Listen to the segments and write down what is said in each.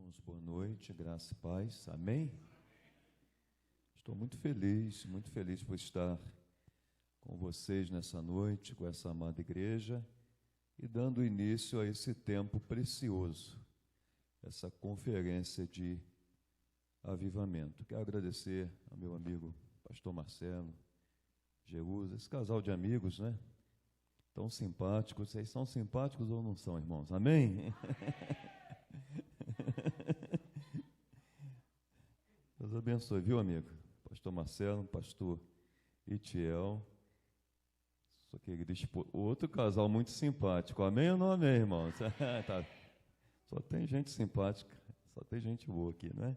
Irmãos, boa noite, graça e paz, amém? Estou muito feliz por estar com vocês nessa noite, com essa amada igreja e dando início a esse tempo precioso, essa conferência de avivamento. Quero agradecer ao meu amigo pastor Marcelo, Jerusa, esse casal de amigos, né? Tão simpáticos. Vocês são simpáticos ou não são, irmãos? Amém? Deus abençoe, viu, amigo? Pastor Marcelo, pastor Itiel, sua querida esposa, outro casal muito simpático. Amém ou não amém, irmãos? Tá. Só tem gente simpática, só tem gente boa aqui, né?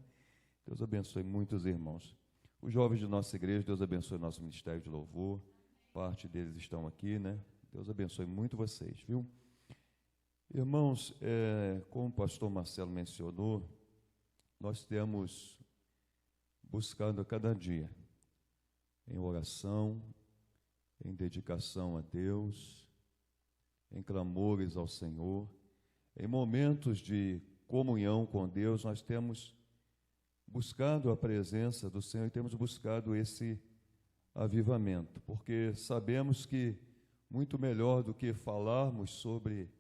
Deus abençoe muitos irmãos. Os jovens de nossa igreja, Deus abençoe nosso ministério de louvor. Parte deles estão aqui, né? Deus abençoe muito vocês, viu? Irmãos, como o pastor Marcelo mencionou, nós temos buscado a cada dia, em oração, em dedicação a Deus, em clamores ao Senhor, em momentos de comunhão com Deus, nós temos buscado a presença do Senhor e temos buscado esse avivamento, porque sabemos que muito melhor do que falarmos sobre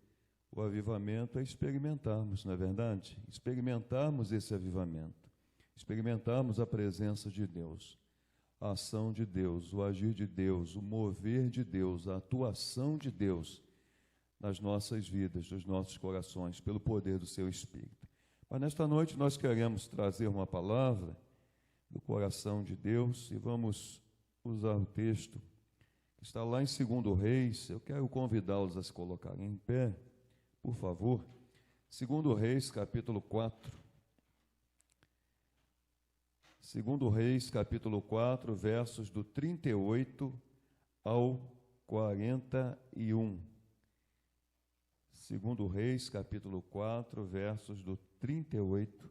o avivamento é experimentarmos, não é verdade? Experimentarmos esse avivamento, experimentarmos a presença de Deus, a ação de Deus, o agir de Deus, o mover de Deus, a atuação de Deus nas nossas vidas, nos nossos corações, pelo poder do seu Espírito. Mas nesta noite nós queremos trazer uma palavra do coração de Deus e vamos usar o texto que está lá em 2 Reis. Eu quero convidá-los a se colocarem em pé, por favor. 2 Reis, capítulo 4. 2 Reis, capítulo 4, versos do 38 ao 41. 2 Reis, capítulo 4, versos do 38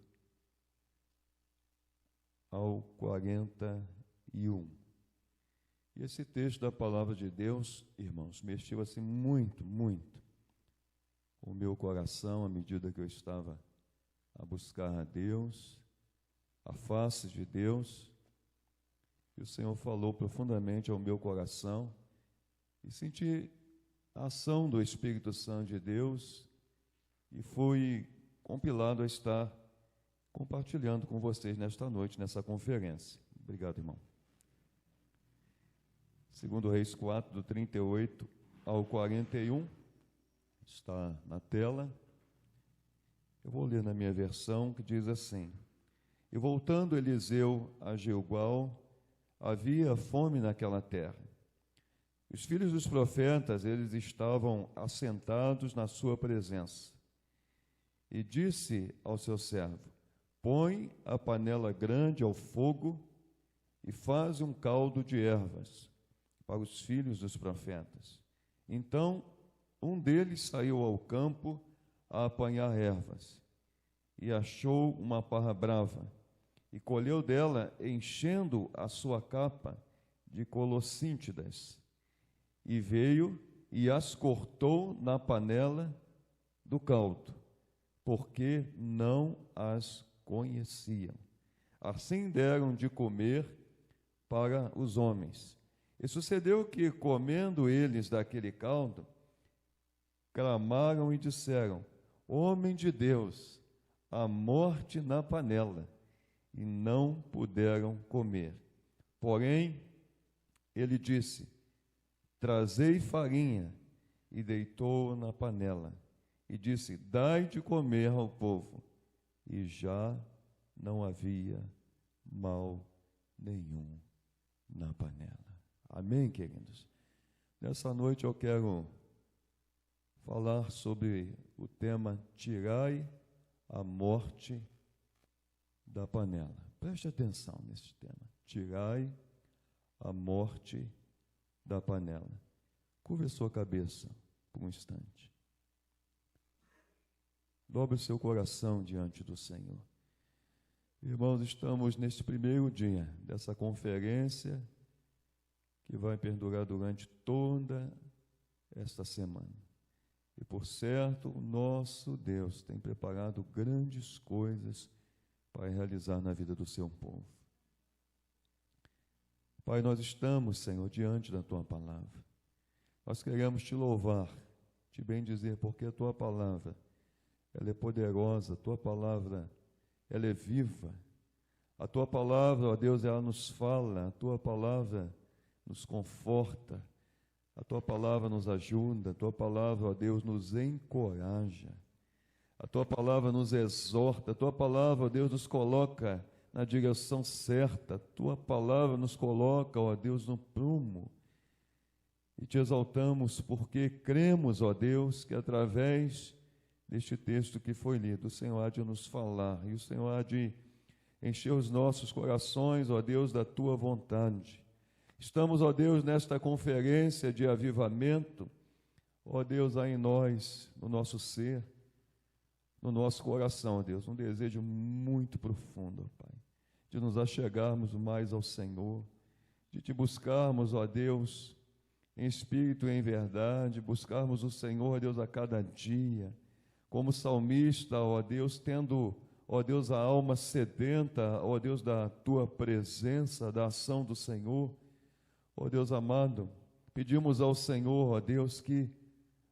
ao 41. E esse texto da palavra de Deus, irmãos, mexeu assim muito o meu coração à medida que eu estava a buscar a Deus, a face de Deus, e o Senhor falou profundamente ao meu coração, e senti a ação do Espírito Santo de Deus, e fui compilado a estar compartilhando com vocês nesta noite, nessa conferência. Obrigado, irmão. 2 Reis 4, do 38 ao 41, está na tela. Eu vou ler na minha versão, que diz assim: E voltando Eliseu a Gilgal, havia fome naquela terra. Os filhos dos profetas, eles estavam assentados na sua presença. E disse ao seu servo: Põe a panela grande ao fogo e faz um caldo de ervas para os filhos dos profetas. Então, um deles saiu ao campo a apanhar ervas e achou uma parra brava e colheu dela, enchendo a sua capa de colossíntidas, e veio e as cortou na panela do caldo, porque não as conheciam. Assim deram de comer para os homens. E sucedeu que, comendo eles daquele caldo, clamaram e disseram: Homem de Deus, a morte na panela, e não puderam comer. Porém, ele disse: Trazei farinha, e deitou na panela, e disse: Dai de comer ao povo. E já não havia mal nenhum na panela. Amém, queridos? Nessa noite eu quero falar sobre o tema: tirai a morte da panela. Preste atenção nesse tema: tirai a morte da panela. Curve a sua cabeça por um instante. Dobre o seu coração diante do Senhor. Irmãos, estamos neste primeiro dia dessa conferência que vai perdurar durante toda esta semana. E por certo, o nosso Deus tem preparado grandes coisas para realizar na vida do seu povo. Pai, nós estamos, Senhor, diante da Tua palavra. Nós queremos Te louvar, Te bendizer, porque a Tua palavra, ela é poderosa, a Tua palavra, ela é viva. A Tua palavra, ó Deus, ela nos fala, a Tua palavra nos conforta, a Tua palavra nos ajuda, a Tua palavra, ó Deus, nos encoraja, a Tua palavra nos exorta, a Tua palavra, ó Deus, nos coloca na direção certa, a Tua palavra nos coloca, ó Deus, no prumo. E Te exaltamos porque cremos, ó Deus, que através deste texto que foi lido, o Senhor há de nos falar, e o Senhor há de encher os nossos corações, ó Deus, da Tua vontade. Estamos, ó Deus, nesta conferência de avivamento, ó Deus, há em nós, no nosso ser, no nosso coração, ó Deus, um desejo muito profundo, ó Pai, de nos achegarmos mais ao Senhor, de Te buscarmos, ó Deus, em espírito e em verdade, buscarmos o Senhor, ó Deus, a cada dia, como salmista, ó Deus, tendo, ó Deus, a alma sedenta, ó Deus, da Tua presença, da ação do Senhor. Ó Deus amado, pedimos ao Senhor, ó Deus, que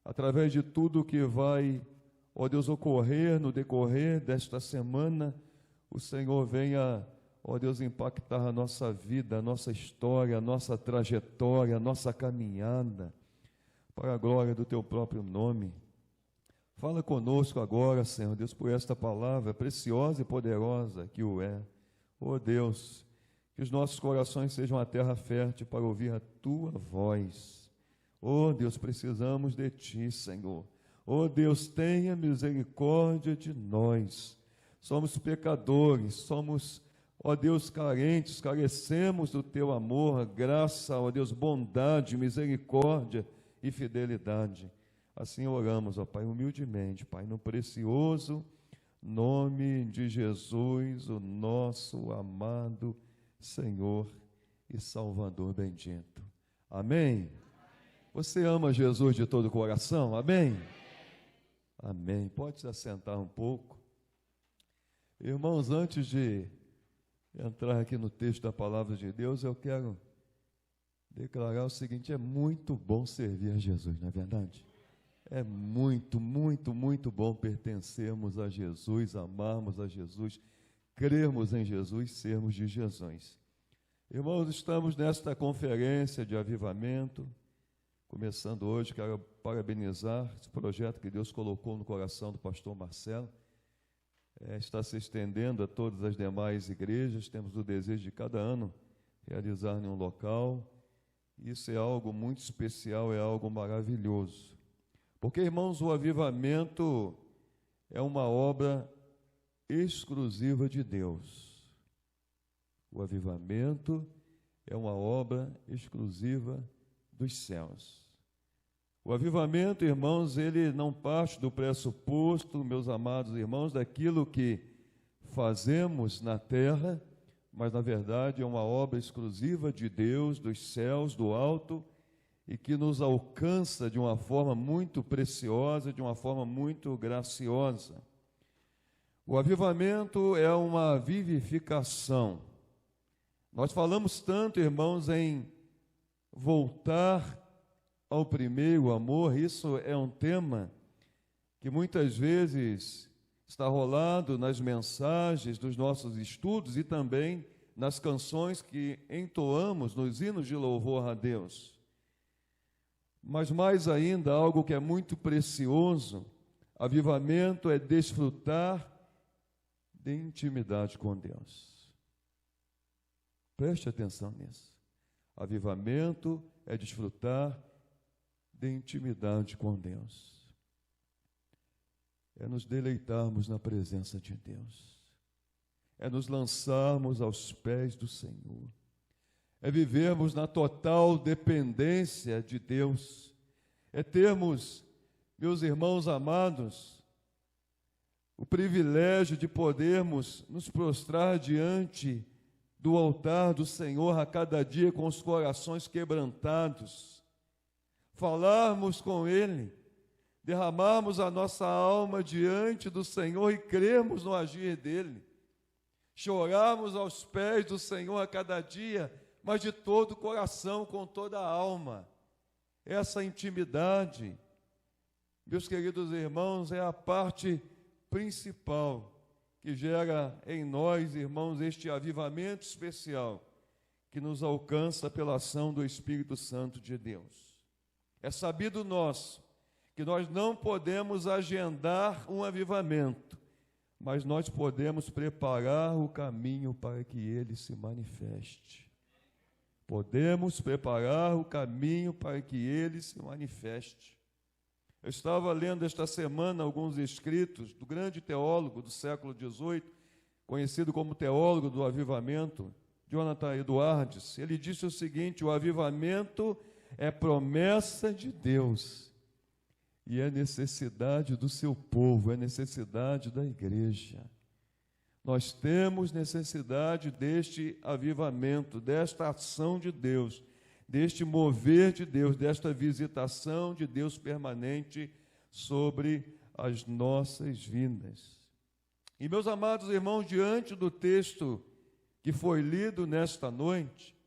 através de tudo que vai, ó Deus, ocorrer no decorrer desta semana, o Senhor venha, ó Deus, impactar a nossa vida, a nossa história, a nossa trajetória, a nossa caminhada, para a glória do Teu próprio nome. Fala conosco agora, Senhor Deus, por esta palavra preciosa e poderosa que o é. Ó Deus, que os nossos corações sejam a terra fértil para ouvir a Tua voz. Ó Deus, precisamos de Ti, Senhor. Ó Deus, tenha misericórdia de nós. Somos pecadores, somos, ó Deus, carentes, carecemos do Teu amor, graça, ó Deus, bondade, misericórdia e fidelidade. Assim oramos, ó Pai, humildemente, Pai, no precioso nome de Jesus, o nosso amado Senhor e Salvador bendito. Amém? Você ama Jesus de todo o coração? Amém? Amém. Pode se assentar um pouco. Irmãos, antes de entrar aqui no texto da palavra de Deus, eu quero declarar o seguinte: é muito bom servir a Jesus, não é verdade? É muito, muito, muito bom pertencermos a Jesus, amarmos a Jesus, crermos em Jesus, sermos de Jesus. Irmãos, estamos nesta conferência de avivamento, começando hoje. Quero parabenizar esse projeto que Deus colocou no coração do pastor Marcelo. Está se estendendo a todas as demais igrejas. Temos o desejo de cada ano realizar em um local. Isso é algo muito especial, é algo maravilhoso. Porque, irmãos, o avivamento é uma obra exclusiva de Deus. O avivamento é uma obra exclusiva dos céus. O avivamento, irmãos, ele não parte do pressuposto, meus amados irmãos, daquilo que fazemos na terra, mas, na verdade, é uma obra exclusiva de Deus, dos céus, do alto, e que nos alcança de uma forma muito preciosa, de uma forma muito graciosa. O avivamento é uma vivificação. Nós falamos tanto, irmãos, em voltar ao primeiro amor. Isso é um tema que muitas vezes está rolado nas mensagens dos nossos estudos e também nas canções que entoamos nos hinos de louvor a Deus. Mas mais ainda, algo que é muito precioso, avivamento é desfrutar de intimidade com Deus. Preste atenção nisso. Avivamento é desfrutar de intimidade com Deus. É nos deleitarmos na presença de Deus. É nos lançarmos aos pés do Senhor. É vivermos na total dependência de Deus. É termos, meus irmãos amados, o privilégio de podermos nos prostrar diante do altar do Senhor a cada dia com os corações quebrantados, falarmos com Ele, derramarmos a nossa alma diante do Senhor e crermos no agir dEle, chorarmos aos pés do Senhor a cada dia, mas de todo o coração, com toda a alma. Essa intimidade, meus queridos irmãos, é a parte principal que gera em nós, irmãos, este avivamento especial que nos alcança pela ação do Espírito Santo de Deus. É sabido nosso que nós não podemos agendar um avivamento, mas nós podemos preparar o caminho para que ele se manifeste. Podemos preparar o caminho para que ele se manifeste. Eu estava lendo esta semana alguns escritos do grande teólogo do século XVIII, conhecido como teólogo do avivamento, Jonathan Edwards. Ele disse o seguinte: o avivamento é promessa de Deus e é necessidade do seu povo, é necessidade da igreja. Nós temos necessidade deste avivamento, desta ação de Deus, deste mover de Deus, desta visitação de Deus permanente sobre as nossas vidas. E, meus amados irmãos, diante do texto que foi lido nesta noite,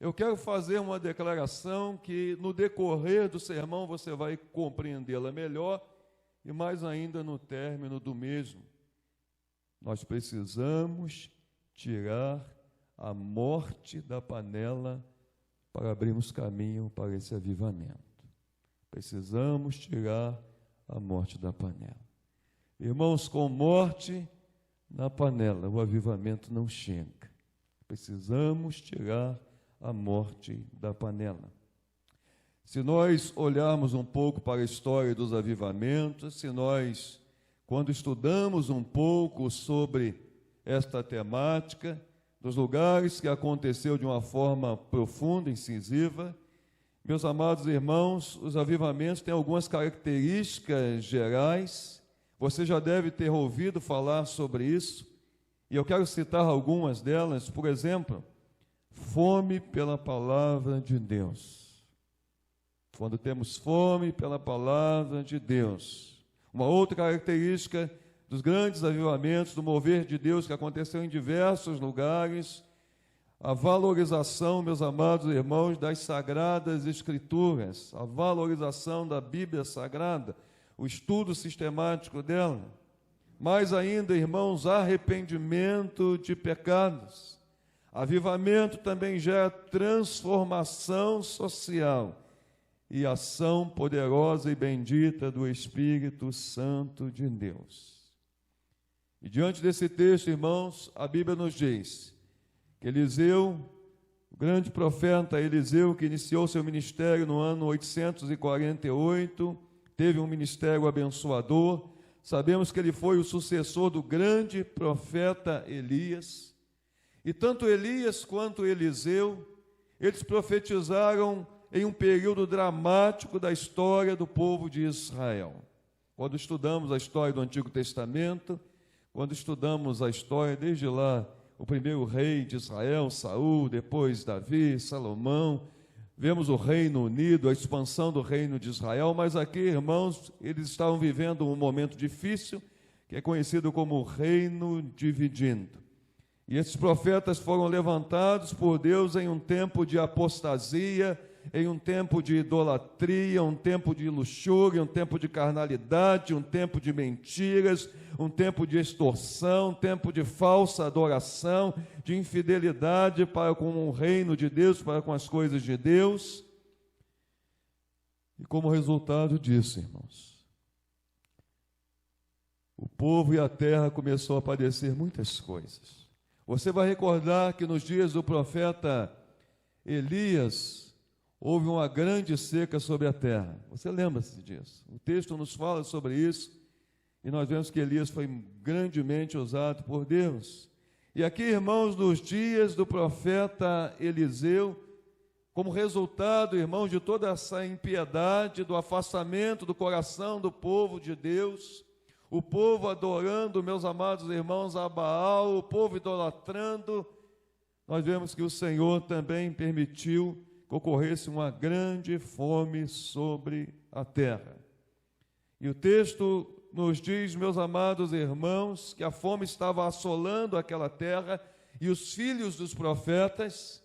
eu quero fazer uma declaração que no decorrer do sermão você vai compreendê-la melhor e mais ainda no término do mesmo. Nós precisamos tirar a morte da panela para abrirmos caminho para esse avivamento. Precisamos tirar a morte da panela. Irmãos, com morte na panela, o avivamento não chega. Precisamos tirar a morte da panela. Se nós olharmos um pouco para a história dos avivamentos, se nós, quando estudamos um pouco sobre esta temática, dos lugares que aconteceu de uma forma profunda, incisiva, meus amados irmãos, os avivamentos têm algumas características gerais. Você já deve ter ouvido falar sobre isso, e eu quero citar algumas delas. Por exemplo, fome pela palavra de Deus. Quando temos fome pela palavra de Deus. Uma outra característica dos grandes avivamentos, do mover de Deus que aconteceu em diversos lugares, a valorização, meus amados irmãos, das Sagradas Escrituras, a valorização da Bíblia Sagrada, o estudo sistemático dela. Mais ainda, irmãos, arrependimento de pecados. Avivamento também gera transformação social e ação poderosa e bendita do Espírito Santo de Deus. E diante desse texto, irmãos, a Bíblia nos diz que Eliseu, o grande profeta Eliseu, que iniciou seu ministério no ano 848, teve um ministério abençoador. Sabemos que ele foi o sucessor do grande profeta Elias. E tanto Elias quanto Eliseu, eles profetizaram em um período dramático da história do povo de Israel. Quando estudamos a história do Antigo Testamento, quando estudamos a história desde lá, o primeiro rei de Israel, Saul, depois Davi, Salomão, vemos o Reino Unido, a expansão do Reino de Israel, mas aqui, irmãos, eles estavam vivendo um momento difícil, que é conhecido como o Reino Dividido. E esses profetas foram levantados por Deus em um tempo de apostasia, em um tempo de idolatria, um tempo de luxúria, um tempo de carnalidade, um tempo de mentiras, um tempo de extorsão, um tempo de falsa adoração, de infidelidade para com o reino de Deus, para com as coisas de Deus. E como resultado disso, irmãos, o povo e a terra começou a padecer muitas coisas. Você vai recordar que nos dias do profeta Elias, houve uma grande seca sobre a terra. Você lembra-se disso? O texto nos fala sobre isso, e nós vemos que Elias foi grandemente usado por Deus. E aqui, irmãos, nos dias do profeta Eliseu, como resultado, irmãos, de toda essa impiedade, do afastamento do coração do povo de Deus, o povo adorando, meus amados irmãos, a Baal, o povo idolatrando, nós vemos que o Senhor também permitiu que ocorresse uma grande fome sobre a terra. E o texto nos diz, meus amados irmãos, que a fome estava assolando aquela terra e os filhos dos profetas,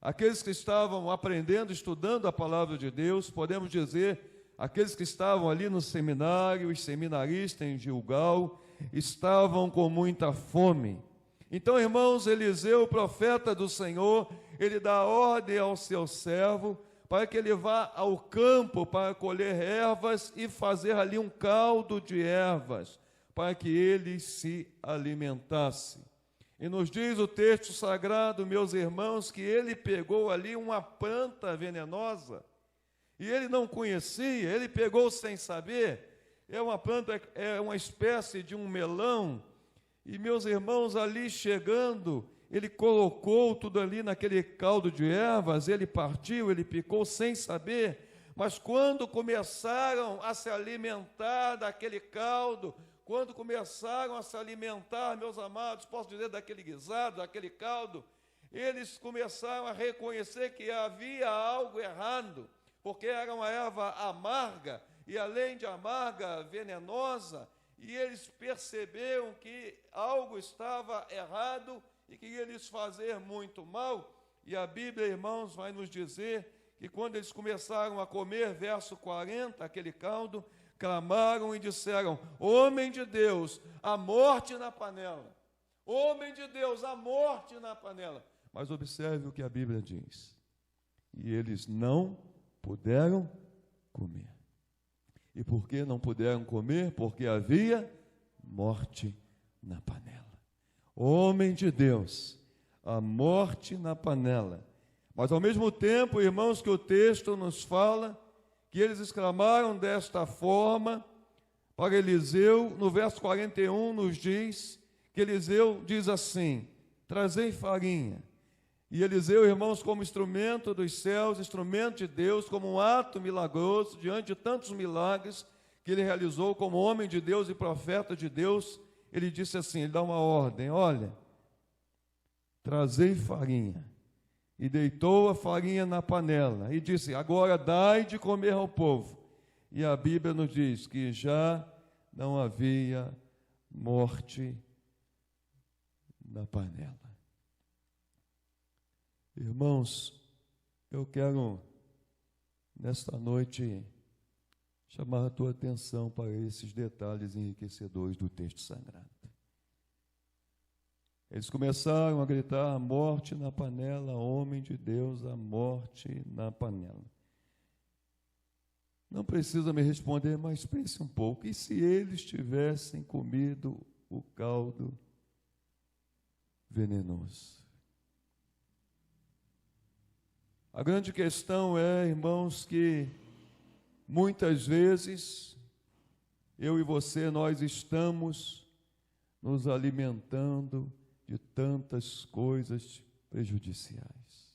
aqueles que estavam aprendendo, estudando a palavra de Deus, podemos dizer, aqueles que estavam ali no seminário, os seminaristas em Gilgal, estavam com muita fome. Então, irmãos, Eliseu, profeta do Senhor, ele dá ordem ao seu servo para que ele vá ao campo para colher ervas e fazer ali um caldo de ervas, para que ele se alimentasse. E nos diz o texto sagrado, meus irmãos, que ele pegou ali uma planta venenosa, e ele não conhecia, ele pegou sem saber, é uma planta, é uma espécie de um melão, e meus irmãos, ali chegando, ele colocou tudo ali naquele caldo de ervas, ele partiu, ele picou sem saber, mas quando começaram a se alimentar daquele caldo, quando começaram a se alimentar, meus amados, posso dizer, daquele guisado, daquele caldo, eles começaram a reconhecer que havia algo errado, porque era uma erva amarga, e além de amarga, venenosa, e eles perceberam que algo estava errado e que ia lhes fazer muito mal. E a Bíblia, irmãos, vai nos dizer que quando eles começaram a comer, verso 40, aquele caldo, clamaram e disseram: homem de Deus, a morte na panela. Homem de Deus, a morte na panela. Mas observe o que a Bíblia diz. E eles não puderam comer. E por que não puderam comer? Porque havia morte na panela. Homem de Deus, a morte na panela. Mas ao mesmo tempo, irmãos, que o texto nos fala que eles exclamaram desta forma para Eliseu, no verso 41 nos diz que Eliseu diz assim: trazei farinha. E Eliseu, irmãos, como instrumento dos céus, instrumento de Deus, como um ato milagroso, diante de tantos milagres que ele realizou como homem de Deus e profeta de Deus, ele disse assim, ele dá uma ordem: olha, trazei farinha. E deitou a farinha na panela e disse: agora dai de comer ao povo. E a Bíblia nos diz que já não havia morte na panela. Irmãos, eu quero, nesta noite, chamar a tua atenção para esses detalhes enriquecedores do texto sagrado. Eles começaram a gritar: a morte na panela, homem de Deus, a morte na panela. Não precisa me responder, mas pense um pouco. E se eles tivessem comido o caldo venenoso? A grande questão é, irmãos, que muitas vezes eu e você, nós estamos nos alimentando de tantas coisas prejudiciais.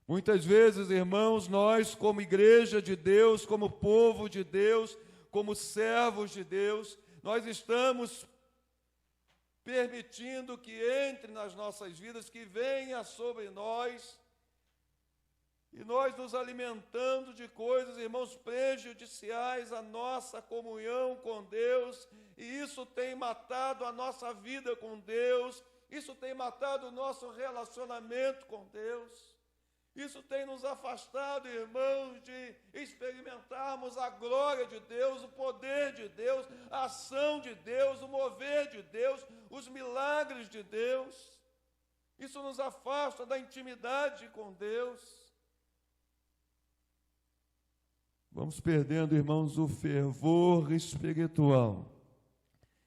Muitas vezes, irmãos, nós como igreja de Deus, como povo de Deus, como servos de Deus, nós estamos permitindo que entre nas nossas vidas, que venha sobre nós, e nós nos alimentando de coisas, irmãos, prejudiciais à nossa comunhão com Deus, e isso tem matado a nossa vida com Deus, isso tem matado o nosso relacionamento com Deus, isso tem nos afastado, irmãos, de experimentarmos a glória de Deus, o poder de Deus, a ação de Deus, o mover de Deus, os milagres de Deus. Isso nos afasta da intimidade com Deus. Vamos perdendo, irmãos, o fervor espiritual.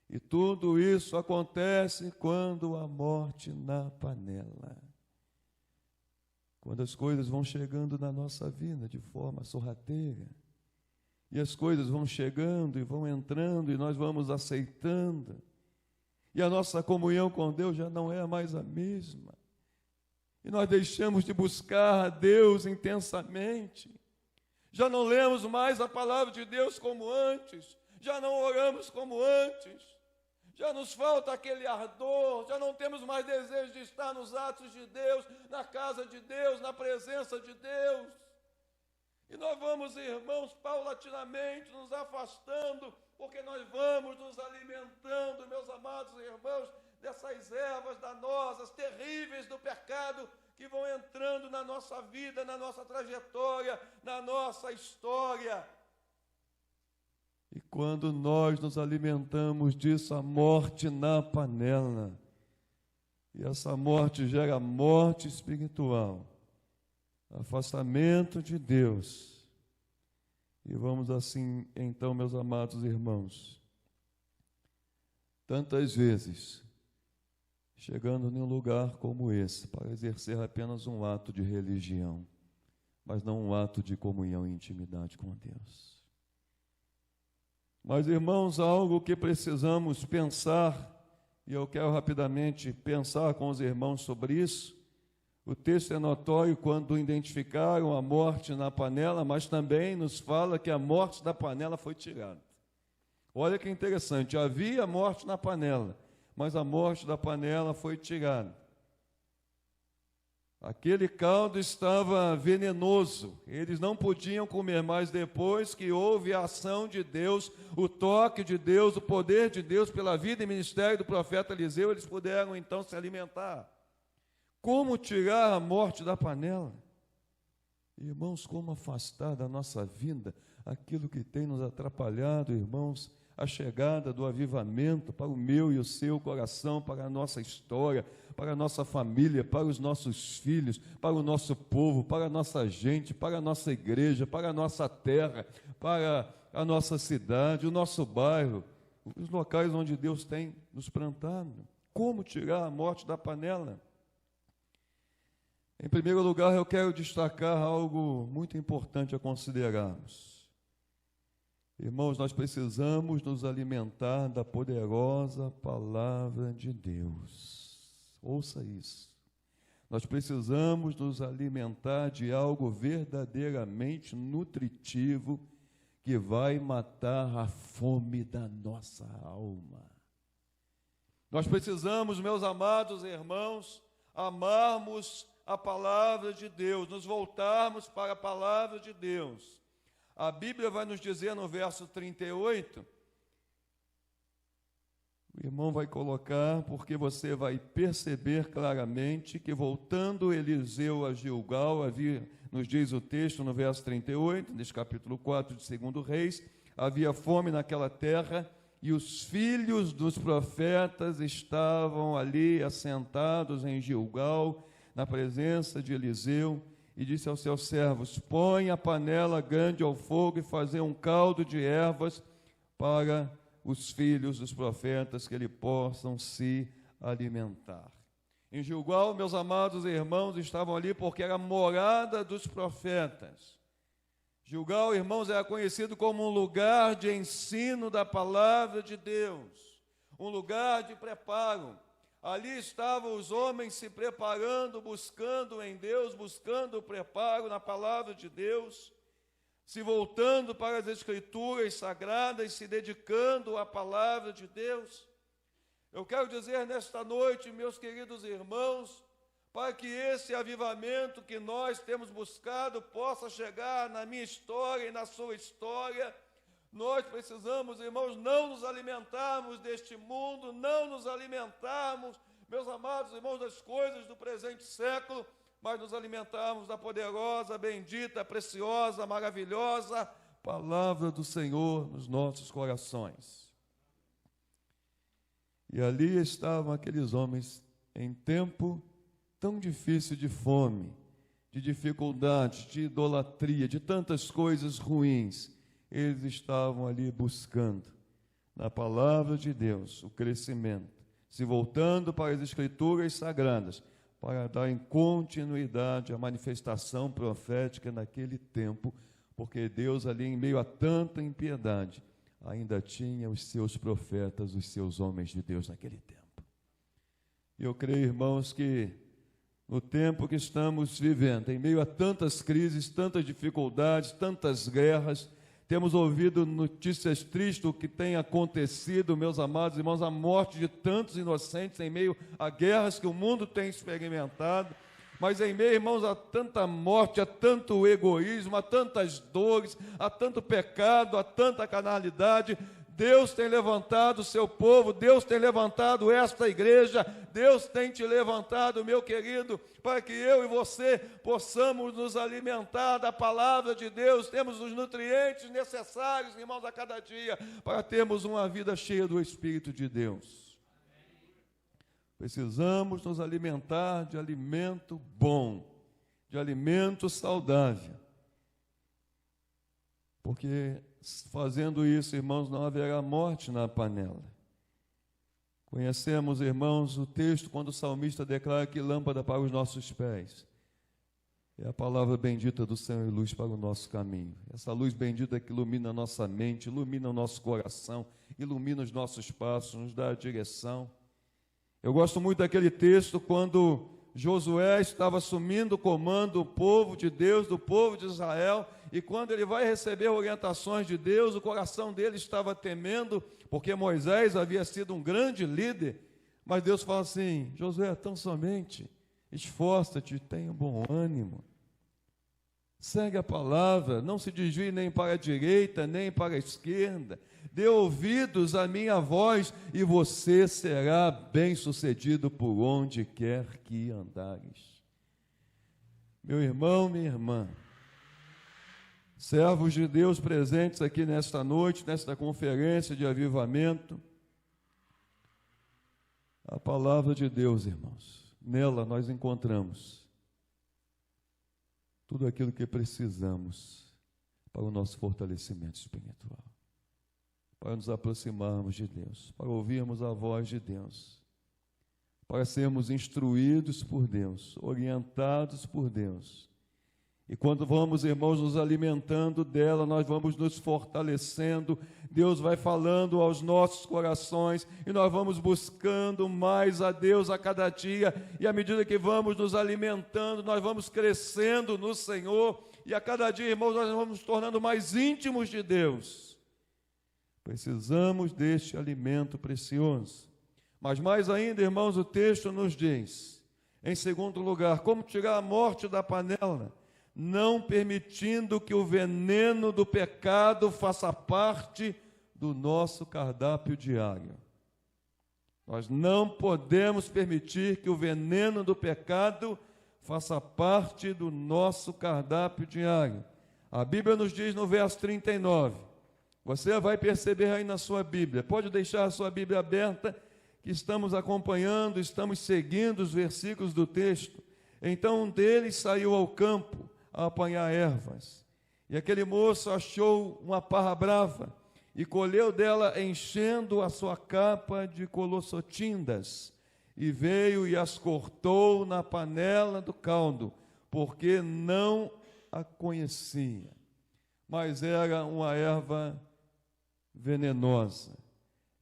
E tudo isso acontece quando a morte na panela. Quando as coisas vão chegando na nossa vida de forma sorrateira. E as coisas vão chegando e vão entrando e nós vamos aceitando. E a nossa comunhão com Deus já não é mais a mesma. E nós deixamos de buscar a Deus intensamente. Já não lemos mais a palavra de Deus como antes, já não oramos como antes, já nos falta aquele ardor, já não temos mais desejo de estar nos atos de Deus, na casa de Deus, na presença de Deus. E nós vamos, irmãos, paulatinamente nos afastando, porque nós vamos nos alimentando, meus amados irmãos, dessas ervas danosas, terríveis do pecado, que vão entrando na nossa vida, na nossa trajetória, na nossa história. E quando nós nos alimentamos disso, a morte na panela. E essa morte gera morte espiritual, afastamento de Deus. E vamos assim, então, meus amados irmãos, tantas vezes, chegando em um lugar como esse, para exercer apenas um ato de religião, mas não um ato de comunhão e intimidade com Deus. Mas, irmãos, algo que precisamos pensar, e eu quero rapidamente pensar com os irmãos sobre isso. O texto é notório quando identificaram a morte na panela, mas também nos fala que a morte da panela foi tirada. Olha que interessante, havia morte na panela, mas a morte da panela foi tirada. Aquele caldo estava venenoso, eles não podiam comer, mas depois que houve a ação de Deus, o toque de Deus, o poder de Deus pela vida e ministério do profeta Eliseu, eles puderam então se alimentar. Como tirar a morte da panela? Irmãos, como afastar da nossa vida aquilo que tem nos atrapalhado, irmãos, a chegada do avivamento para o meu e o seu coração, para a nossa história, para a nossa família, para os nossos filhos, para o nosso povo, para a nossa gente, para a nossa igreja, para a nossa terra, para a nossa cidade, o nosso bairro, os locais onde Deus tem nos plantado. Como tirar a morte da panela? Em primeiro lugar, eu quero destacar algo muito importante a considerarmos. Irmãos, nós precisamos nos alimentar da poderosa palavra de Deus. Ouça isso. Nós precisamos nos alimentar de algo verdadeiramente nutritivo que vai matar a fome da nossa alma. Nós precisamos, meus amados irmãos, amarmos a palavra de Deus, nos voltarmos para a palavra de Deus. A Bíblia vai nos dizer no verso 38, o irmão vai colocar, porque você vai perceber claramente que voltando Eliseu a Gilgal, nos diz o texto no verso 38, neste capítulo 4 de 2 Reis, havia fome naquela terra e os filhos dos profetas estavam ali assentados em Gilgal, na presença de Eliseu, e disse aos seus servos: põe a panela grande ao fogo e fazer um caldo de ervas para os filhos dos profetas, que eles possam se alimentar. Em Gilgal, meus amados irmãos, estavam ali porque era a morada dos profetas. Gilgal, irmãos, era conhecido como um lugar de ensino da palavra de Deus, um lugar de preparo. Ali estavam os homens se preparando, buscando em Deus, buscando o preparo na palavra de Deus, se voltando para as Escrituras sagradas, se dedicando à palavra de Deus. Eu quero dizer nesta noite, meus queridos irmãos, para que esse avivamento que nós temos buscado possa chegar na minha história e na sua história, nós precisamos, irmãos, não nos alimentarmos deste mundo, não nos alimentarmos, meus amados irmãos, das coisas do presente século, mas nos alimentarmos da poderosa, bendita, preciosa, maravilhosa palavra do Senhor nos nossos corações. E ali estavam aqueles homens em tempo tão difícil de fome, de dificuldade, de idolatria, de tantas coisas ruins. Eles estavam ali buscando, na palavra de Deus, o crescimento, se voltando para as Escrituras sagradas, para dar continuidade à manifestação profética naquele tempo, porque Deus ali, em meio a tanta impiedade, ainda tinha os seus profetas, os seus homens de Deus naquele tempo. E eu creio, irmãos, que no tempo que estamos vivendo, em meio a tantas crises, tantas dificuldades, tantas guerras, temos ouvido notícias tristes do que tem acontecido, meus amados irmãos, a morte de tantos inocentes em meio a guerras que o mundo tem experimentado. Mas em meio, irmãos, a tanta morte, a tanto egoísmo, a tantas dores, a tanto pecado, a tanta carnalidade, Deus tem levantado o seu povo, Deus tem levantado esta igreja, Deus tem te levantado, meu querido, para que eu e você possamos nos alimentar da palavra de Deus, temos os nutrientes necessários, irmãos, a cada dia, para termos uma vida cheia do Espírito de Deus. Precisamos nos alimentar de alimento bom, de alimento saudável, porque fazendo isso, irmãos, não haverá morte na panela. Conhecemos, irmãos, o texto quando o salmista declara que lâmpada para os nossos pés é a palavra bendita do Senhor e luz para o nosso caminho. Essa luz bendita que ilumina a nossa mente, ilumina o nosso coração, ilumina os nossos passos, nos dá a direção. Eu gosto muito daquele texto quando Josué estava assumindo o comando do povo de Deus, do povo de Israel, e quando ele vai receber orientações de Deus, o coração dele estava temendo, porque Moisés havia sido um grande líder, mas Deus fala assim: Josué, tão somente esforça-te, tenha bom ânimo, segue a palavra, não se desvie nem para a direita, nem para a esquerda, dê ouvidos à minha voz, e você será bem-sucedido por onde quer que andares. Meu irmão, minha irmã, servos de Deus presentes aqui nesta noite, nesta conferência de avivamento, a palavra de Deus, irmãos, nela nós encontramos tudo aquilo que precisamos para o nosso fortalecimento espiritual, para nos aproximarmos de Deus, para ouvirmos a voz de Deus, para sermos instruídos por Deus, orientados por Deus. E quando vamos, irmãos, nos alimentando dela, nós vamos nos fortalecendo, Deus vai falando aos nossos corações, e nós vamos buscando mais a Deus a cada dia, e à medida que vamos nos alimentando, nós vamos crescendo no Senhor, e a cada dia, irmãos, nós vamos nos tornando mais íntimos de Deus. Precisamos deste alimento precioso. Mas mais ainda, irmãos, o texto nos diz, em segundo lugar, como tirar a morte da panela, não permitindo que o veneno do pecado faça parte do nosso cardápio diário. Nós não podemos permitir que o veneno do pecado faça parte do nosso cardápio diário. A Bíblia nos diz no verso 39, você vai perceber aí na sua Bíblia, pode deixar a sua Bíblia aberta, que estamos acompanhando, estamos seguindo os versículos do texto. Então um deles saiu ao campo a apanhar ervas, e aquele moço achou uma parra brava, e colheu dela enchendo a sua capa de colossotindas, e veio e as cortou na panela do caldo, porque não a conhecia, mas era uma erva venenosa,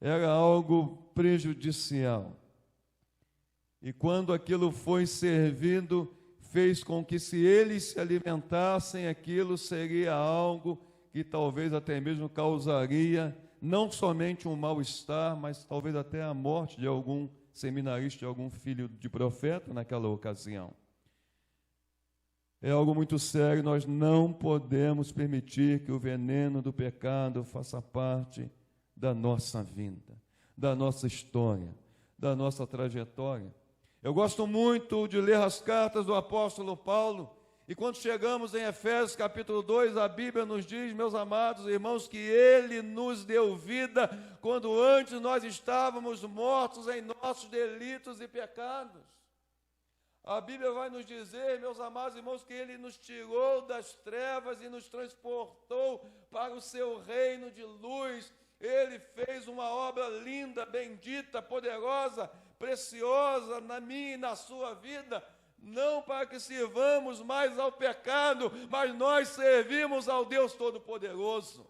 era algo prejudicial. E quando aquilo foi servido, fez com que, se eles se alimentassem, aquilo seria algo que talvez até mesmo causaria não somente um mal-estar, mas talvez até a morte de algum seminarista, de algum filho de profeta naquela ocasião. É algo muito sério, nós não podemos permitir que o veneno do pecado faça parte da nossa vida, da nossa história, da nossa trajetória. Eu gosto muito de ler as cartas do apóstolo Paulo, e quando chegamos em Efésios capítulo 2, a Bíblia nos diz, meus amados irmãos, que Ele nos deu vida quando antes nós estávamos mortos em nossos delitos e pecados. A Bíblia vai nos dizer, meus amados irmãos, que Ele nos tirou das trevas e nos transportou para o seu reino de luz. Ele fez uma obra linda, bendita, poderosa, preciosa na minha e na sua vida, não para que sirvamos mais ao pecado, mas nós servimos ao Deus Todo-Poderoso.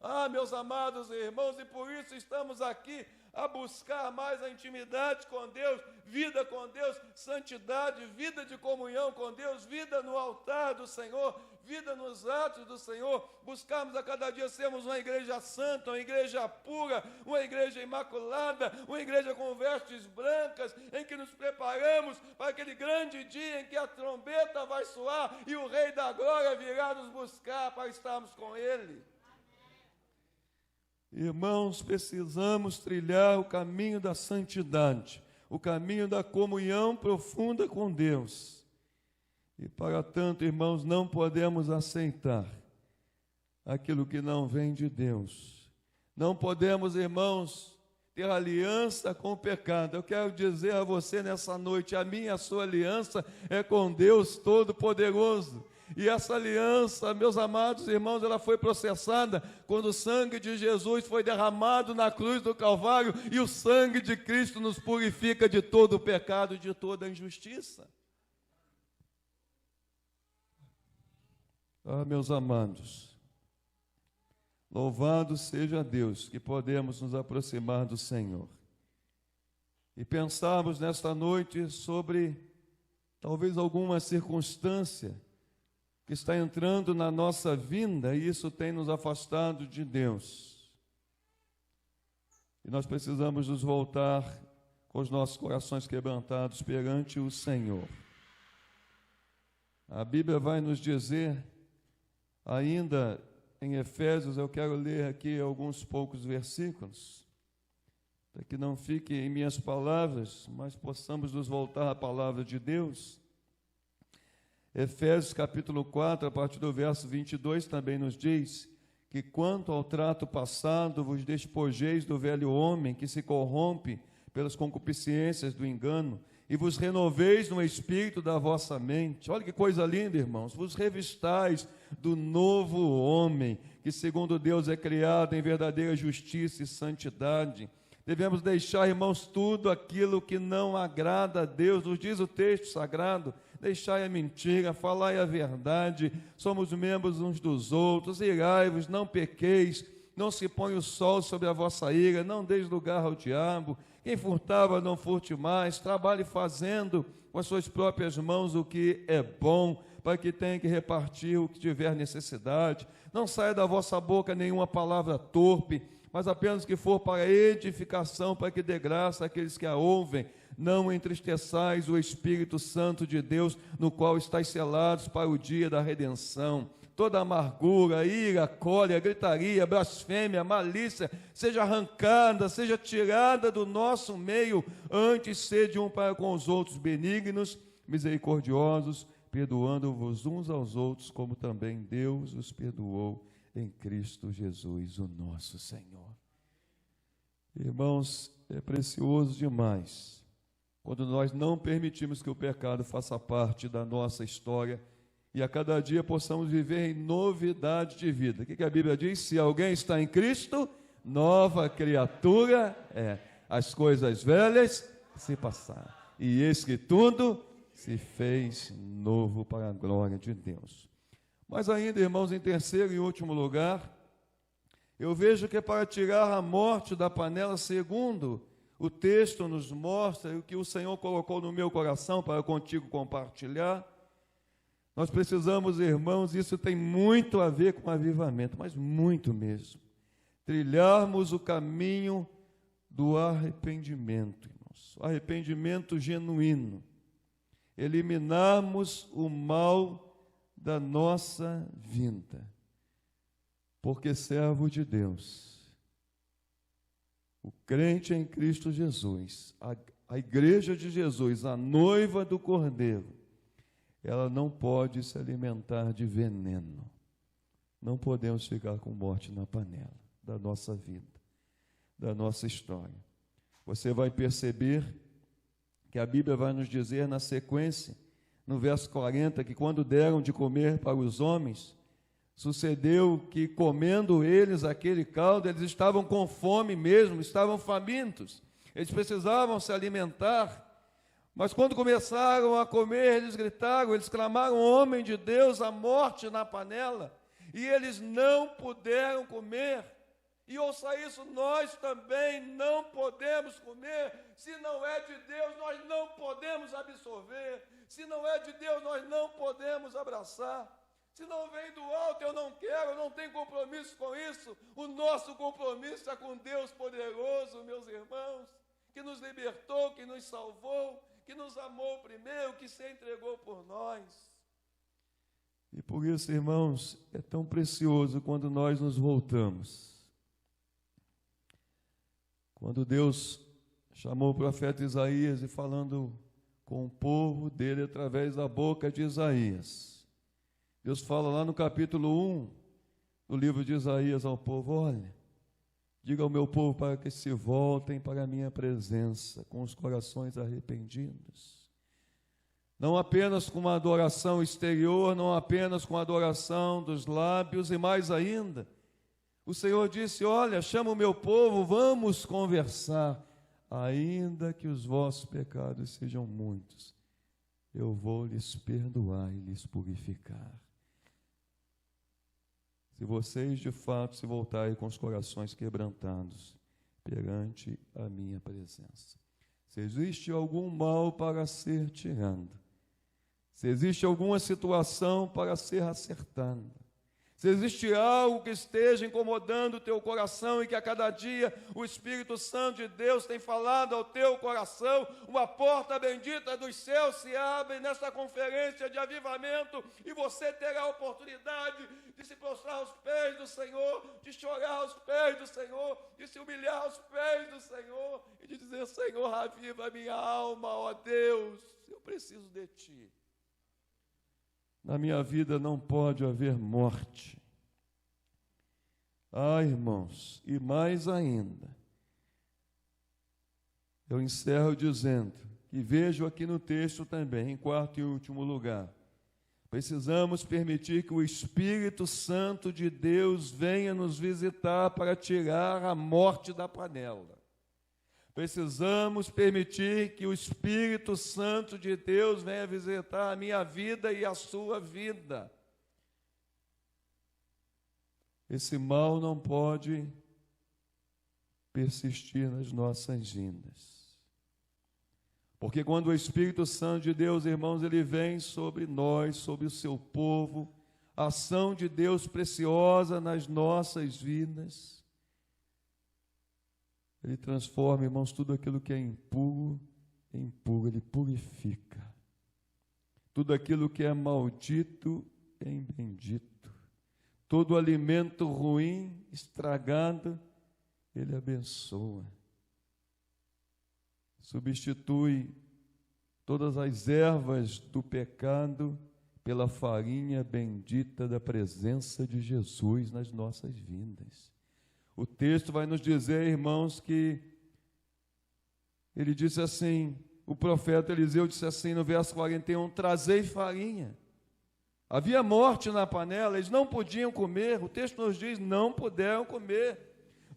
Ah, meus amados irmãos, e por isso estamos aqui a buscar mais a intimidade com Deus, vida com Deus, santidade, vida de comunhão com Deus, vida no altar do Senhor, vida nos atos do Senhor, buscarmos a cada dia sermos uma igreja santa, uma igreja pura, uma igreja imaculada, uma igreja com vestes brancas, em que nos preparamos para aquele grande dia em que a trombeta vai soar e o Rei da Glória virá nos buscar para estarmos com Ele. Irmãos, precisamos trilhar o caminho da santidade, o caminho da comunhão profunda com Deus. E para tanto, irmãos, não podemos aceitar aquilo que não vem de Deus. Não podemos, irmãos, ter aliança com o pecado. Eu quero dizer a você nessa noite, a minha e a sua aliança é com Deus Todo-Poderoso. E essa aliança, meus amados irmãos, ela foi processada quando o sangue de Jesus foi derramado na cruz do Calvário, e o sangue de Cristo nos purifica de todo o pecado e de toda a injustiça. Ah, meus amados, louvado seja Deus que podemos nos aproximar do Senhor e pensarmos nesta noite sobre talvez alguma circunstância que está entrando na nossa vinda e isso tem nos afastado de Deus. E nós precisamos nos voltar com os nossos corações quebrantados perante o Senhor. A Bíblia vai nos dizer, ainda em Efésios, eu quero ler aqui alguns poucos versículos, para que não fique em minhas palavras, mas possamos nos voltar à palavra de Deus. Efésios capítulo 4, a partir do verso 22, também nos diz que quanto ao trato passado, vos despojeis do velho homem que se corrompe pelas concupiscências do engano, e vos renoveis no espírito da vossa mente. Olha que coisa linda, irmãos. Vos revistais do novo homem, que segundo Deus é criado em verdadeira justiça e santidade. Devemos deixar, irmãos, tudo aquilo que não agrada a Deus. Nos diz o texto sagrado: deixai a mentira, falai a verdade, somos membros uns dos outros, irai-vos, não pequeis, não se põe o sol sobre a vossa ira, não deis lugar ao diabo. Quem furtava, não furte mais, trabalhe fazendo com as suas próprias mãos o que é bom, para que tenha que repartir o que tiver necessidade. Não saia da vossa boca nenhuma palavra torpe, mas apenas que for para edificação, para que dê graça àqueles que a ouvem. Não entristeçais o Espírito Santo de Deus, no qual estáis selados para o dia da redenção. Toda amargura, ira, cólera, gritaria, blasfêmia, malícia, seja arrancada, seja tirada do nosso meio. Antes sede um para com os outros benignos, misericordiosos, perdoando-vos uns aos outros, como também Deus os perdoou em Cristo Jesus, o nosso Senhor. Irmãos, é precioso demais quando nós não permitimos que o pecado faça parte da nossa história e a cada dia possamos viver em novidade de vida. O que a Bíblia diz? Se alguém está em Cristo, nova criatura é. As coisas velhas se passaram, e eis que tudo se fez novo para a glória de Deus. Mas ainda, irmãos, em terceiro e último lugar, eu vejo que para tirar a morte da panela, segundo o texto nos mostra, e o que o Senhor colocou no meu coração para contigo compartilhar, nós precisamos, irmãos, isso tem muito a ver com avivamento, mas muito mesmo, trilharmos o caminho do arrependimento, irmãos, o arrependimento genuíno, eliminarmos o mal da nossa vinda, porque servo de Deus, o crente em Cristo Jesus, a igreja de Jesus, a noiva do Cordeiro, ela não pode se alimentar de veneno. Não podemos ficar com morte na panela da nossa vida, da nossa história. Você vai perceber que a Bíblia vai nos dizer na sequência, no verso 40, que quando deram de comer para os homens, sucedeu que, comendo eles aquele caldo, eles estavam com fome mesmo, estavam famintos, eles precisavam se alimentar, mas quando começaram a comer, eles gritaram, eles clamaram: homem de Deus, a morte na panela, e eles não puderam comer. E ouça isso, nós também não podemos comer. Se não é de Deus, nós não podemos absorver. Se não é de Deus, nós não podemos abraçar. Se não vem do alto, eu não quero, eu não tenho compromisso com isso. O nosso compromisso é com Deus poderoso, meus irmãos, que nos libertou, que nos salvou, que nos amou primeiro, que se entregou por nós. E por isso, irmãos, é tão precioso quando nós nos voltamos. Quando Deus chamou o profeta Isaías e falando com o povo dele através da boca de Isaías, Deus fala lá no capítulo 1 do livro de Isaías ao povo: olha, diga ao meu povo para que se voltem para a minha presença com os corações arrependidos. Não apenas com uma adoração exterior, não apenas com a adoração dos lábios, e mais ainda, o Senhor disse: olha, chama o meu povo, vamos conversar, ainda que os vossos pecados sejam muitos, eu vou lhes perdoar e lhes purificar. Se vocês de fato se voltarem com os corações quebrantados perante a minha presença. Se existe algum mal para ser tirado, se existe alguma situação para ser acertada, se existe algo que esteja incomodando o teu coração e que a cada dia o Espírito Santo de Deus tem falado ao teu coração, uma porta bendita dos céus se abre nesta conferência de avivamento e você terá a oportunidade de se prostrar aos pés do Senhor, de chorar aos pés do Senhor, de se humilhar aos pés do Senhor e de dizer: Senhor, aviva a minha alma, ó Deus, eu preciso de Ti. Na minha vida não pode haver morte. Ah, irmãos, e mais ainda, eu encerro dizendo, e vejo aqui no texto também, em quarto e último lugar, precisamos permitir que o Espírito Santo de Deus venha nos visitar para tirar a morte da panela. Precisamos permitir que o Espírito Santo de Deus venha visitar a minha vida e a sua vida. Esse mal não pode persistir nas nossas vidas. Porque quando o Espírito Santo de Deus, irmãos, ele vem sobre nós, sobre o seu povo, a ação de Deus preciosa nas nossas vidas, ele transforma, irmãos, tudo aquilo que é impuro em puro, ele purifica. Tudo aquilo que é maldito em bendito. Todo alimento ruim, estragado, ele abençoa. Substitui todas as ervas do pecado pela farinha bendita da presença de Jesus nas nossas vidas. O texto vai nos dizer, irmãos, que ele disse assim, o profeta Eliseu disse assim no verso 41, trazei farinha. Havia morte na panela, eles não podiam comer, o texto nos diz, não puderam comer.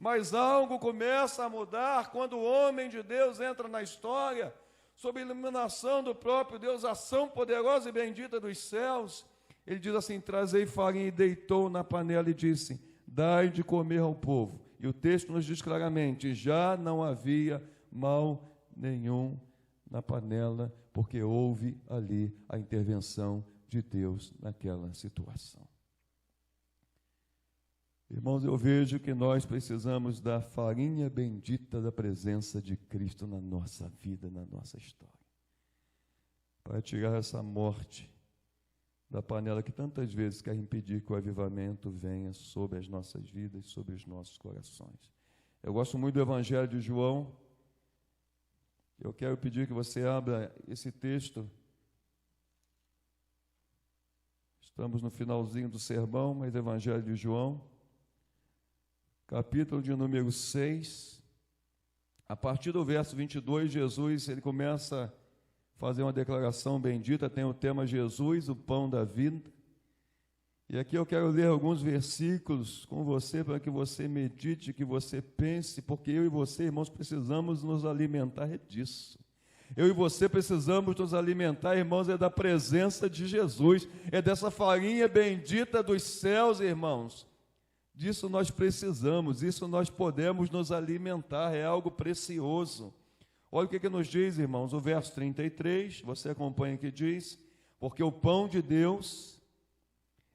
Mas algo começa a mudar quando o homem de Deus entra na história, sob a iluminação do próprio Deus, a ação poderosa e bendita dos céus. Ele diz assim, trazei farinha, e deitou na panela e disse, dai de comer ao povo. E o texto nos diz claramente, já não havia mal nenhum na panela, porque houve ali a intervenção de Deus naquela situação. Irmãos, eu vejo que nós precisamos da farinha bendita da presença de Cristo na nossa vida, na nossa história, para tirar essa morte da panela que tantas vezes quer impedir que o avivamento venha sobre as nossas vidas, sobre os nossos corações. Eu gosto muito do Evangelho de João. Eu quero pedir que você abra esse texto. Estamos no finalzinho do sermão, mas Evangelho de João, capítulo de número 6. A partir do verso 22, Jesus, ele começa a fazer uma declaração bendita, tem o tema Jesus, o pão da vida. E aqui eu quero ler alguns versículos com você, para que você medite, que você pense, porque eu e você, irmãos, precisamos nos alimentar disso. Eu e você precisamos nos alimentar, irmãos, é da presença de Jesus, é dessa farinha bendita dos céus, irmãos. Disso nós precisamos, isso nós podemos nos alimentar, é algo precioso. Olha o que nos diz, irmãos, o verso 33, você acompanha que diz, porque o pão de Deus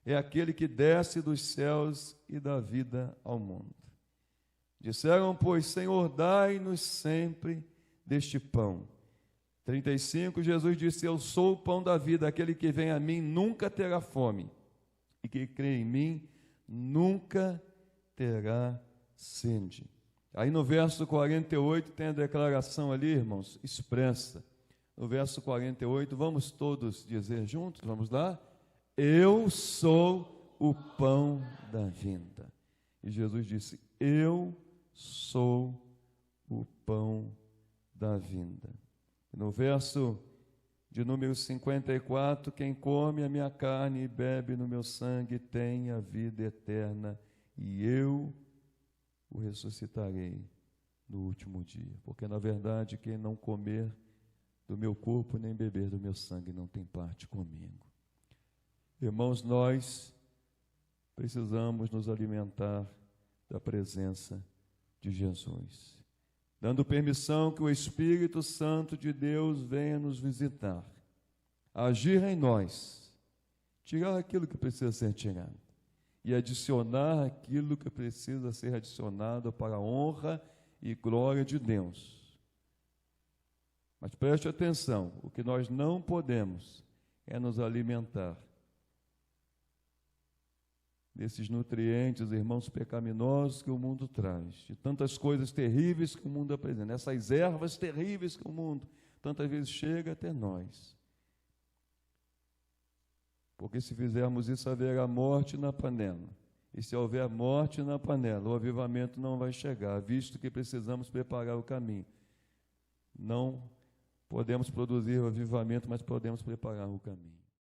é aquele que desce dos céus e dá vida ao mundo. Disseram, pois, Senhor, dai-nos sempre deste pão. 35, Jesus disse, eu sou o pão da vida, aquele que vem a mim nunca terá fome, e que crê em mim nunca terá sede. Aí no verso 48 tem a declaração ali, irmãos, expressa. No verso 48, vamos todos dizer juntos, vamos lá? Eu sou o pão da vida. E Jesus disse, eu sou o pão da vida. No verso de número 54, quem come a minha carne e bebe no meu sangue tem a vida eterna, e eu o ressuscitarei no último dia. Porque, na verdade, quem não comer do meu corpo nem beber do meu sangue não tem parte comigo. Irmãos, nós precisamos nos alimentar da presença de Jesus, dando permissão que o Espírito Santo de Deus venha nos visitar, agir em nós, tirar aquilo que precisa ser tirado e adicionar aquilo que precisa ser adicionado para a honra e glória de Deus. Mas preste atenção, o que nós não podemos é nos alimentar desses nutrientes, irmãos, pecaminosos que o mundo traz, de tantas coisas terríveis que o mundo apresenta, essas ervas terríveis que o mundo tantas vezes chega até nós. Porque se fizermos isso, haverá morte na panela. E se houver morte na panela, o avivamento não vai chegar, visto que precisamos preparar o caminho. Não podemos produzir o avivamento, mas podemos preparar o caminho.